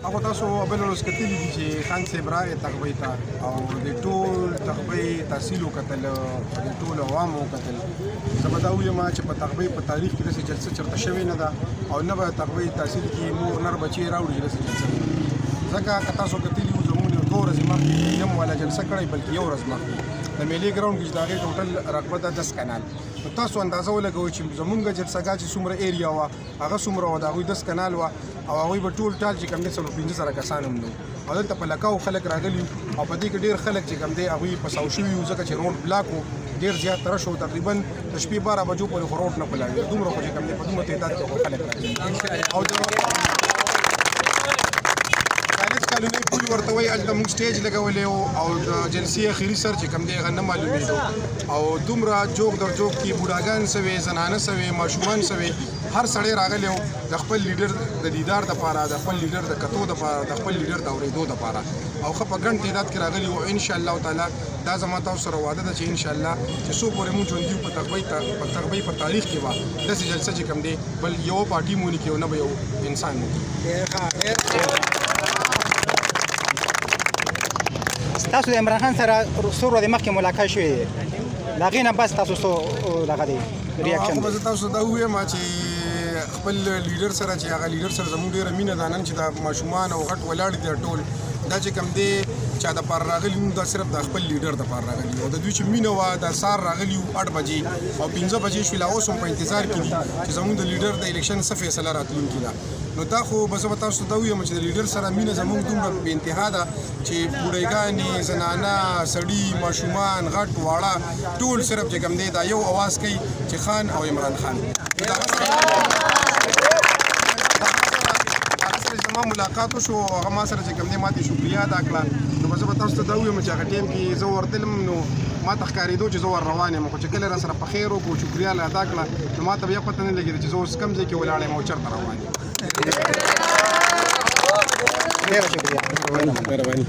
هغه تاسو بل ورځ کتلي دي چې خان صاحب راغی تغبۍ ته او د ټول تغبۍ تحصیل وکتل د ټول عوامو وکتل زه به دا ووایم چې په تغبۍ په تاریخ کې داسې جلسه چېرته شوې نه ده او نه به تغبۍ تحصیل کې مور نر بچې راوړي چې داسې جلسه نه ځکه که تاسو کتلي وو زموږ یو 2 ورځې مخکې یم والا جلسه کړې بلکې یو ورځ مخکې د میلې ګراونډ کې چې د هغې ټوټل رقبه ده 10 کنال نو تاسو اندازه ولګوئ چې زمونږ جلسهګاه چې څومره ایریا وه هغه څومره وه د هغوی 10 کنال وه او هغوی به ټول ټال چې کوم دی 1500 کسان هم نه او دلته په لکاو خلک راغلي او په دې کې ډېر خلک چې کوم دی هغوی په ساو شوي وو ځکه چې روډ بلاک و ډېر زیات رش و تقریبا د شپې 12 بجو پورې خو روډ نه کلاوي دومره خو چې کوم دی په دومره تعداد کې خو خلک راغلي او کالونی پول ورته وایي هلته موږ سټیج لګولی و او د جلسې اخري سر چې کوم دی هغه نه معلومېدو او دومره جوک در جوک کې بوډاګان سوې زنانه سوې ماشومان سوې هر سړی راغلی و د خپل لیډر د دیدار دپاره د خپل لیډر د کتو دپاره د خپل لیډر د اورېدو دپاره او ښه په ګڼ تعداد کې راغلي وو انشاءالله تعالی دا زما تاسو سره وعده ده چې انشاءالله چې څو پورې موږ ژوندي په تغبۍ په تاریخ کې به داسې جلسه چې کوم دی بل یوه پارټي مو نه کړي او نه به یو انسان مو تاسو د عمران خان سره څو ورځې مخکې ملاقات شوې دی د هغې نه بس تاسو څه دغه دی ریاکشن زه تاسو دا ووایم چې خپل لیډر سره چې هغه لیډر سره زموږ ډېره مینه ده نن چې دا ماشومان او غټ ولاړ دي ټول دا چې کوم دی چا دپاره راغلي وو دا صرف د خپل لیډر دپاره راغلي او د دوی چې مینه وه د سهار راغلي وو 8 بجې او 15 بجې شوې لا اوس هم په انتظار کې دي چې زموږ د لیډر د الیکشن څه فیصله راتلونکې ده نو دا خو به زه به تاسو ته دا ووایم چې د لیډر سره مینه زموږ دومره بې انتها ده چې بوډۍ زنانه سړي ماشومان غټ واړه ټول صرف چې کوم دی دا یو اواز کوي چې خان او عمران خان زما ملاقات وشو هغه ما سره چې کوم دی ما ته شکریا ادا کړه نو به زه به تاسو ته دا ووایم چې هغه ټایم کې زه ورتلم نو ما ته ښکارېدو چې زه ور روان یم خو چې کله را سره په خیر وکړو شکریا له ادا کړه نو ما ته بیا پته نه لګېده چې زه اوس کوم ځای کې ولاړ یم او چېرته روان یم ډېره شکریه مهرباني